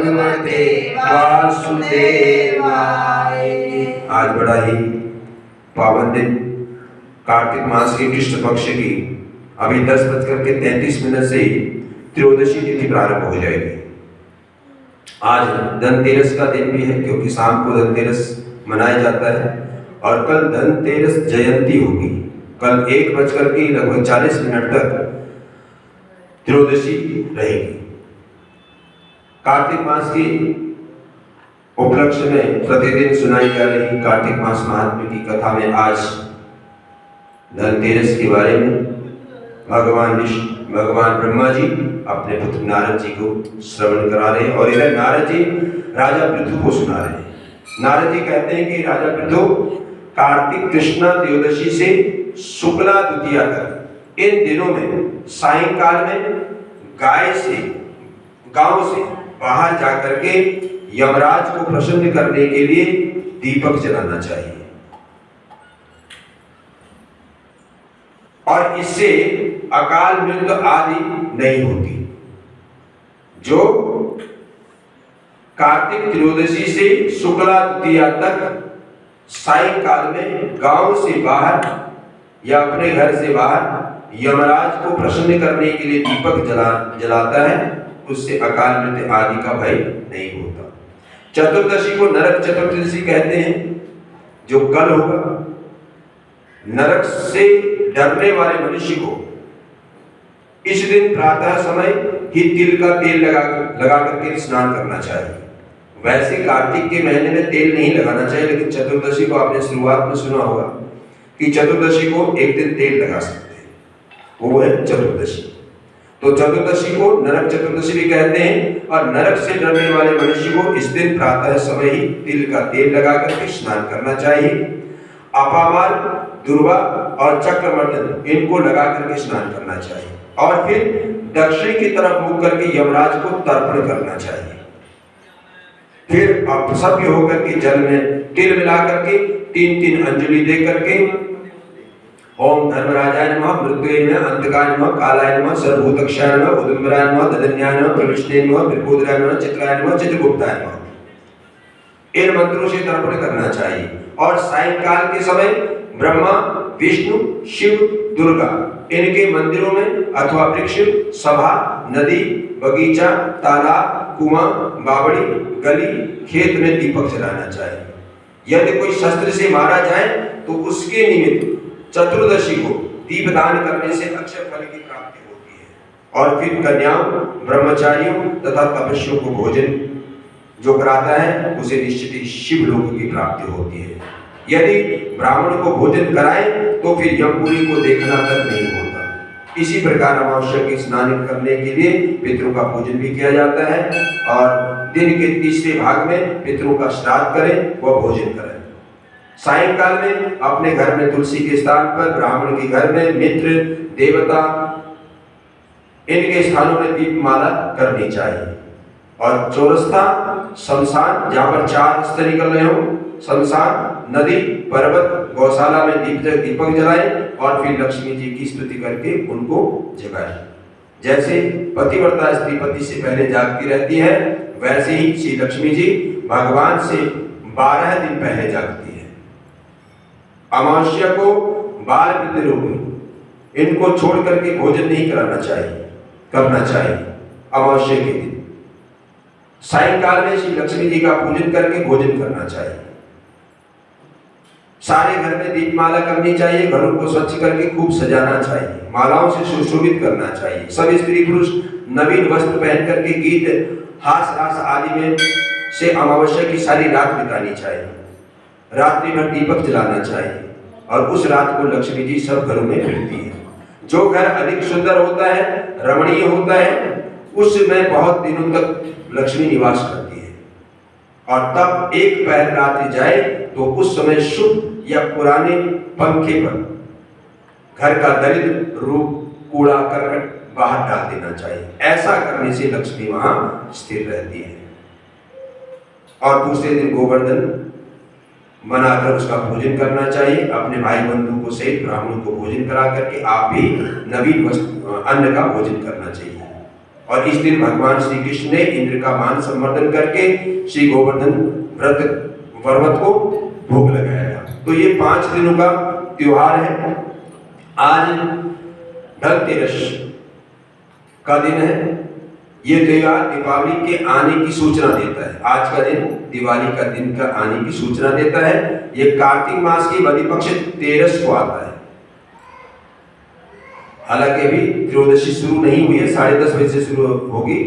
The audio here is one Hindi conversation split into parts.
भगवते वासुदेवाय। आज बड़ा ही पावन दिन, कार्तिक मास के कृष्ण पक्ष की अभी 10:33 से त्रयोदशी तिथि प्रारंभ हो जाएगी। आज धनतेरस का दिन भी है, क्योंकि शाम को धनतेरस मनाया जाता है, और कल धनतेरस जयंती होगी। कल 1:40 तक त्रयोदशी रहेगी। कार्तिक मास की उपलक्ष्य में प्रतिदिन सुनाई जा रही कार्तिक मास महात्म्य की कथा में आज धनतेरस के बारे में भगवान ब्रह्मा जी अपने पुत्र नारद जी को श्रवण करा रहे हैं, और इधर नारद जी राजा पृथु को सुना रहे हैं। नारद जी कहते हैं कि राजा पृथु, कार्तिक कृष्णा त्रयोदशी से शुक्ला द्वितीया तक इन दिनों में सायंकाल में गांव से बाहर जाकर के यमराज को प्रसन्न करने के लिए दीपक जलाना चाहिए, और इससे अकाल मृत्यु आदि नहीं होती। जो कार्तिक त्रयोदशी से शुक्ला द्वितीया तक सायंकाल में गांव से बाहर या अपने घर से बाहर यमराज को प्रसन्न करने के लिए दीपक जलाता है, उससे अकाल मृत्यु आदि का भय नहीं होता। चतुर्दशी को नरक चतुर्दशी कहते हैं, जो कल होगा। नरक से डरने वाले मनुष्य को इस दिन प्रातः समय ही तिल का तेल लगा करके स्नान करना चाहिए। वैसे कार्तिक के महीने में तेल नहीं लगाना चाहिए, लेकिन चतुर्दशी को आपने शुरुआत में सुना होगा कि चतुर्दशी को एक दिन तेल लगा सकते हैं, वो है चतुर्दशी। तो चतुर्दशी को नरक चतुर्दशी भी कहते हैं, और नरक से डरने वाले मनुष्य को इस दिन प्रातः समय ही तिल का तेल लगा करके स्नान करना चाहिए। अपामार, दुर्वा और चक्रमर्दन इनको लगा करके स्नान करना चाहिए, और फिर दक्षिण की तरफ मुख करके यमराज को तर्पण करना चाहिए। फिर अपसभ्य होकर के जल में तिल मिला करके 3 अंजलि दे करके ओम धर्मराजाय नमः, मृत्युये नमः, अंतकाय नमः, कालाय नमः, सर्वभूतक्षाय नमः, उदुम्बराय नमः, ददन्याय नमः, प्रविष्णे नमः, त्रिपुराय नमः, चित्राय नमः, चित्रगुप्ताय नमः, इन मंत्रों से तर्पण करना चाहिए। और सायंकाल के समय ब्रह्मा, विष्णु, शिव, दुर्गा इनके मंदिरों में अथवा वृक्ष, सभा, नदी, बगीचा, तालाब, कुआं, बावड़ी, गली, खेत में दीपक जलाना चाहिए। यदि कोई शस्त्र से मारा जाए तो उसके निमित्त चतुर्दशी को दीपदान करने से अक्षय फल की प्राप्ति होती है। और फिर कन्याओं, ब्रह्मचारियों तथा तपस्वियों को भोजन जो कराता है उसे निश्चित ही शिव लोक की प्राप्ति होती है। यदि ब्राह्मण को भोजन कराए तो फिर यमपुरी को देखना तक नहीं होता। इसी प्रकार अमावस्या के स्नान करने के लिए पितरों का पूजन भी किया जाता है, और दिन के तीसरे भाग में पितरों का श्राद्ध करें, वह भोजन करें। सायंकाल में अपने घर में तुलसी के स्थान पर, ब्राह्मण के घर में, मित्र, देवता इनके स्थानों में दीपमाला करनी चाहिए। और चौरस्ता, शमशान जहाँ पर 4 रास्ते निकल रहे हो, शमशान, नदी, पर्वत, गौशाला में दीपक जलाएं, और फिर लक्ष्मी जी की स्तुति करके उनको जगाएं। जैसे पतिव्रता स्त्री पति से पहले जागती रहती है, वैसे ही श्री लक्ष्मी जी भगवान से 12 दिन पहले जागती है। अमावस्या को बाल पितरों इनको छोड़ करके भोजन नहीं करना चाहिए। अमावस्या के दिन सायंकाल में श्री लक्ष्मी जी का पूजन करके भोजन करना चाहिए। सारे घर में दीपमाला करनी चाहिए, घरों को स्वच्छ करके खूब सजाना चाहिए, मालाओं से सुशोभित करना चाहिए। सभी स्त्री पुरुष नवीन वस्त्र पहन करके गीत, हास रास आदि में से अमावस्या की सारी रात बितानी चाहिए। रात्रि भर दीपक जलाना चाहिए, और उस रात को लक्ष्मी जी सब घरों में फिरती है। जो घर अधिक सुंदर होता है, रमणीय होता है, उसमें बहुत दिनों तक लक्ष्मी निवास करती है। और तब एक पहर रात्रि जाए तो उस समय शुभ या पुराने पंखे पर घर का दरिद्र रूप, कूड़ा करकट बाहर डाल देना चाहिए। ऐसा करने से लक्ष्मी वहां स्थिर रहती है। और दूसरे दिन गोवर्धन बनाकर उसका भोजन करना चाहिए। अपने भाई बंधु को सहित ब्राह्मणों को भोजन करा करके आप भी नवीन अन्न का भोजन करना चाहिए। और इस दिन भगवान श्री कृष्ण ने इंद्र का मान संवर्धन करके श्री गोवर्धन पर्वत को भोग लगाया था। तो ये 5 दिनों का त्योहार है। आज धनतेरस का दिन है। ये त्योहार दीपावली के आने की सूचना देता है। आज का दिन दिवाली का दिन का आने की सूचना देता है। ये कार्तिक मास की बलि पक्ष 13 को आता है। हालांकि अभी त्रयोदशी शुरू नहीं हुई है, 10:30 बजे से शुरू होगी।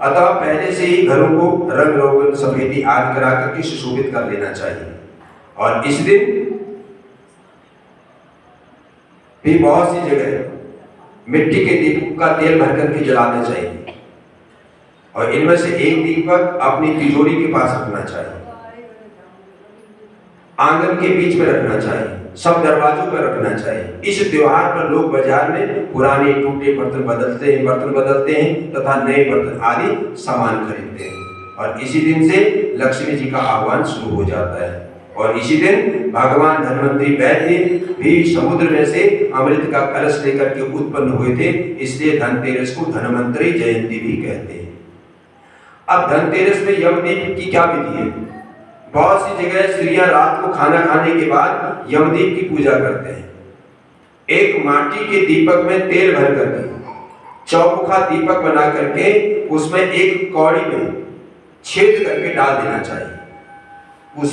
अतः पहले से ही घरों को रंग रोगन सफेदी आदि करा करके सुशोभित कर लेना चाहिए। और इस दिन भी बहुत सी जगह मिट्टी के दीपक का तेल भर करके जलाना चाहिए और इनमें से एक दीपक अपनी तिजोरी के पास रखना चाहिए, आंगन के बीच में रखना चाहिए, सब दरवाजों पर रखना चाहिए। इस त्योहार पर लोग बाजार में पुराने टूटे बर्तन बदलते हैं तथा नए बर्तन आदि सामान खरीदते हैं। और इसी दिन से लक्ष्मी जी का आह्वान शुरू हो जाता है। और इसी दिन भगवान धन्वंतरी वैद्य भी समुद्र में से अमृत का कलश लेकर के उत्पन्न हुए थे, इसलिए धनतेरस को धन्वंतरी जयंती भी कहते हैं। अब धनतेरस में यमदीप की क्या विधि है? बहुत सी जगह स्त्रियां रात को खाना खाने के बाद यमदीप की पूजा करते हैं। एक माटी के दीपक में तेल भर करके चौमुखा दीपक बना करके उसमें एक कौड़ी में छेद करके डाल देना चाहिए उस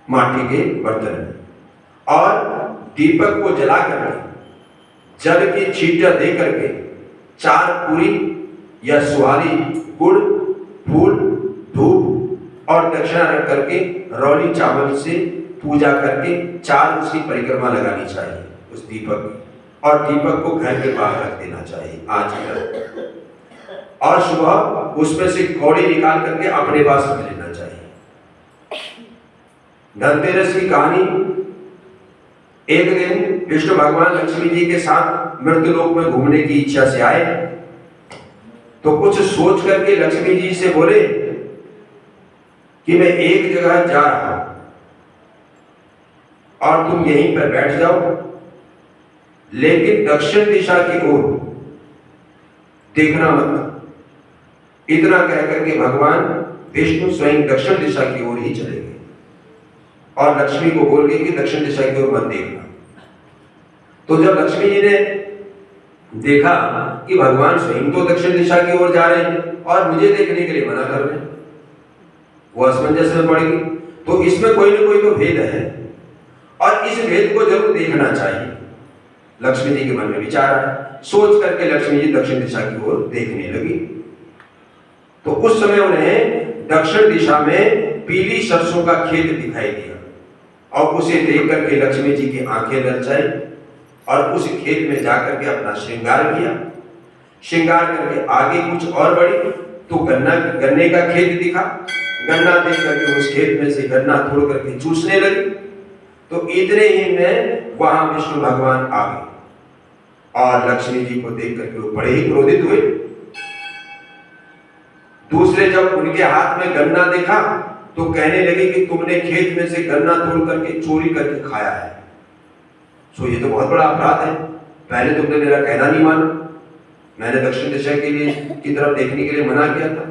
माटी के बर्तन में, और दीपक को जला करके जल की छींटा दे करके 4 पूरी या सुहारी गुड़, फूल, धूप और दक्षिणा रख करके रौली चावल से पूजा करके 4 उसकी परिक्रमा लगानी चाहिए उस दीपक की, और दीपक को घर के बाहर रख देना चाहिए आज तक। और सुबह उसमें से कौड़ी निकाल करके अपने पास रख लेना चाहिए। धनतेरस की कहानी, एक दिन विष्णु भगवान लक्ष्मी जी के साथ मृत्युलोक में घूमने की इच्छा से आए, तो कुछ सोच करके लक्ष्मी जी से बोले कि मैं एक जगह जा रहा हूं और तुम यहीं पर बैठ जाओ, लेकिन दक्षिण दिशा की ओर देखना मत। इतना कहकर के भगवान विष्णु स्वयं दक्षिण दिशा की ओर ही चले गए और लक्ष्मी को बोल गए कि दक्षिण दिशा की ओर मत देखना। तो जब लक्ष्मी जी ने देखा कि भगवान स्वयं तो दक्षिण दिशा की ओर जा रहे हैं और मुझे देखने के लिए मना कर रहे हैं, वो असमंजस में पड़ गई। तो इसमें कोई ना कोई तो भेद है और इस भेद को जरूर देखना चाहिए। लक्ष्मी जी के मन में विचार आया, सोच करके लक्ष्मी जी दक्षिण दिशा की ओर देखने लगी। तो उस समय उन्हें दक्षिण दिशा में पीली सरसों का खेत दिखाई दिया और उसे देख करके लक्ष्मी जी की आंखें ललचाई और उस खेत में जाकर के अपना श्रृंगार किया। श्रृंगार करके आगे कुछ और बढ़ी तो गन्ने का खेत दिखा। गन्ना देख करके उस खेत में से गन्ना तोड़ करके चूसने लगी। तो इतने ही में वहां विष्णु भगवान आ गए और लक्ष्मी जी को देख करके वो बड़े ही क्रोधित हुए। दूसरे जब उनके हाथ में गन्ना देखा तो कहने लगे कि तुमने खेत में से गन्ना तोड़ करके चोरी करके खाया है, सो ये तो बहुत बड़ा अपराध है। पहले तुमने मेरा कहना नहीं माना, मैंने दक्षिण दिशा के लिए की तरफ देखने के लिए मना किया था।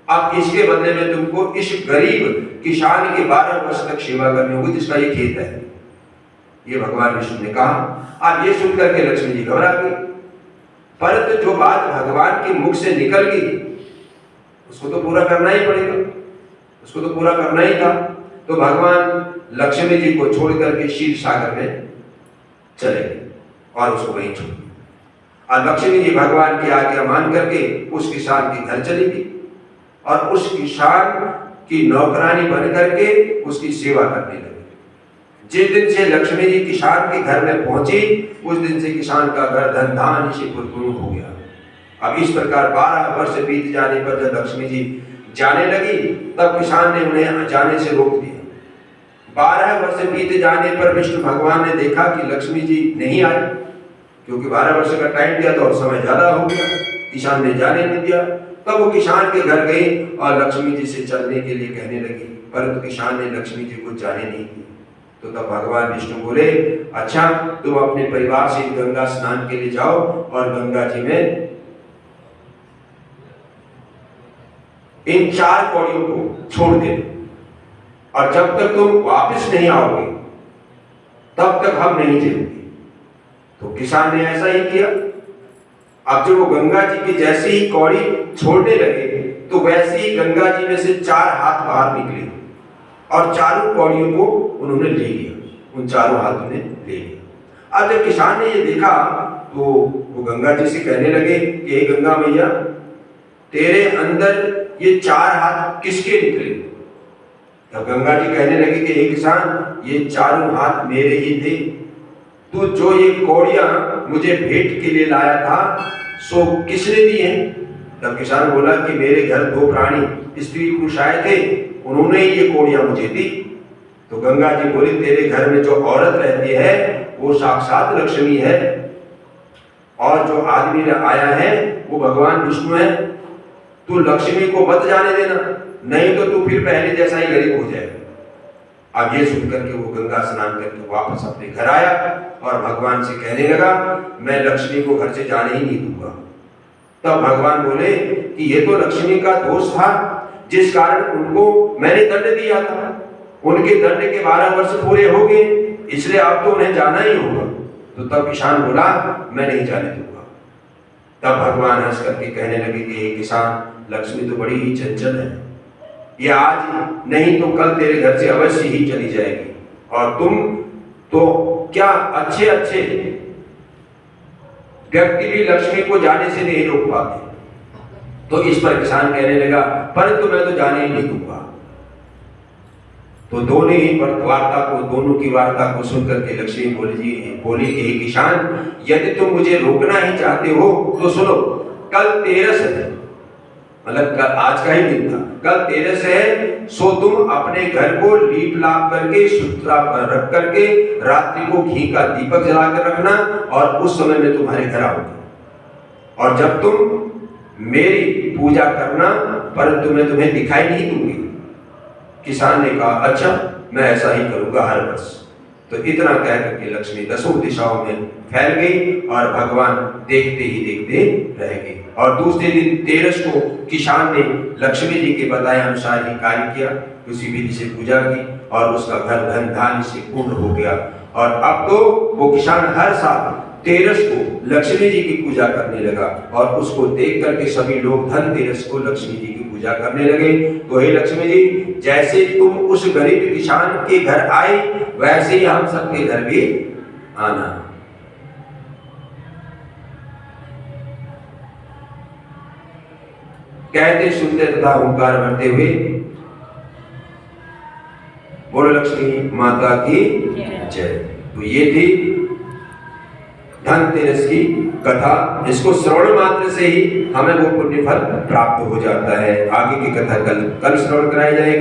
अब इसके बदले में तुमको इस गरीब किसान की 12 वर्ष तक सेवा करनी होगी जिसका ये खेत है, ये भगवान विष्णु ने कहा। अब ये सुन करके लक्ष्मी जी घबरा गई, परंतु जो बात भगवान के मुख से निकल गई उसको तो पूरा करना ही पड़ेगा, उसको तो पूरा करना ही था। तो भगवान लक्ष्मी जी को छोड़ करके क्षीर सागर में चले गए और उसको वहीं छोड़ दिया। और लक्ष्मी जी भगवान की आज्ञा मान करके उस किसान के घर चली गई और उस किसान की नौकरानी बन करके उसकी सेवा करने लगी। जिस दिन से लक्ष्मी जी किसान के घर में पहुंची उस दिन से किसान का घर धन धान्य से भरपूर हो गया। अब इस प्रकार 12 वर्ष बीत जाने पर जब लक्ष्मी जी जाने लगी तब किसान ने उन्हें जाने से रोक दिया। 12 वर्ष बीत जाने पर विष्णु भगवान ने देखा कि लक्ष्मी जी नहीं आई, क्योंकि 12 वर्ष का टाइम दिया था और समय ज्यादा हो गया, किसान ने जाने नहीं दिया। तब वो किसान के घर गई और लक्ष्मी जी से चलने के लिए कहने लगी, परंतु किसान ने लक्ष्मी जी को जाने नहीं दिया। तो तब भगवान विष्णु बोले, अच्छा तुम अपने परिवार से गंगा स्नान के लिए जाओ और गंगा जी में इन 4 कौड़ियों को छोड़ देना और जब तक तुम वापस नहीं आओगे तब तक हम नहीं चलेंगे। तो किसान ने ऐसा ही किया। अब जब वो गंगा जी की जैसे ही कौड़ी छोड़ने लगे तो वैसे ही गंगा जी में से 4 हाथ बाहर निकले और चारों कौड़ियों को उन्होंने ले लिया, उन चारों हाथों ने ले लिया। अब जब किसान ने ये देखा तो वो गंगा जी से कहने लगे कि हे गंगा मैया, तेरे अंदर ये 4 हाथ किसके निकले? तब गंगा जी कहने लगे कि हे किसान, ये चारों हाथ मेरे ही थे। तो जो ये कौड़ियां मुझे भेंट के लिए लाया था सो किसने दी है? तब किसान बोला कि मेरे घर 2 प्राणी स्त्री पुरुष आए थे, उन्होंने ही ये कौड़ियां मुझे दी। तो गंगा जी बोली, तेरे घर में जो औरत रहती है वो साक्षात लक्ष्मी है और जो आदमी आया है वो भगवान विष्णु है। तू लक्ष्मी को मत जाने देना, नहीं तो तू फिर पहले जैसा ही गरीब हो जाएगा। अब ये सुनकर के वो गंगा स्नान करके वापस अपने घर आया और भगवान से कहने लगा, मैं लक्ष्मी को घर से जाने ही नहीं दूंगा। तब भगवान बोले कि ये तो लक्ष्मी का दोष था जिस कारण उनको मैंने दंड दिया था। उनके दंड के 12 वर्ष पूरे हो गए, इसलिए अब तो उन्हें जाना ही होगा। तो तब किसान बोला, मैं नहीं जाने दूंगा। तब भगवान हंस करके कहने लगे कि हे किसान, लक्ष्मी तो बड़ी ही चंचल है, ये आज नहीं तो कल तेरे घर से अवश्य ही चली जाएगी और तुम तो क्या अच्छे अच्छे व्यक्ति भी लक्ष्मी को जाने से नहीं रोक पाते। तो इस पर किसान कहने लगा, परंतु मैं तो जाने ही नहीं दूंगा। तो दोनों की वार्ता को सुनकर के लक्ष्मी बोली कि हे किसान, यदि तुम मुझे रोकना ही चाहते हो तो सुनो, कल 13 है, मतलब आज का ही दिन था, कल 13 है, सो तुम अपने घर को लीप लाप करके सुथरा रख करके रात्रि को घी का दीपक जलाकर रखना और उस समय में तुम्हारे घर आऊंगा और जब तुम मेरी पूजा करना, परंतु मैं तुम्हें दिखाई नहीं दूंगी। किसान ने कहा, अच्छा मैं ऐसा ही करूंगा हर वर्ष। तो इतना कह करके लक्ष्मी 10 दिशाओं में फैल गई और भगवान देखते ही देखते रह गए। और दूसरे दिन 13 को किसान ने लक्ष्मी जी के बताए अनुसार ही कार्य किया, उसी विधि से पूजा की और उसका घर धन धान्य से पूर्ण हो गया। और अब तो वो किसान हर साल 13 को लक्ष्मी जी की पूजा करने लगा और उसको देख करके सभी लोग धनतेरस को लक्ष्मी जी की पूजा करने लगे। तो हे लक्ष्मी जी, जैसे तुम उस गरीब किसान के घर आए वैसे ही हम सबके घर भी आना। कहते सुनते तथा हुंकार भरते हुए बोलो लक्ष्मी माता की जय। तो ये थी धनतेरस की कथा। इसको श्रवण मात्र से ही हमें वो पुण्य फल प्राप्त हो जाता है। आगे की कथा कल श्रवण कराई जाएगी।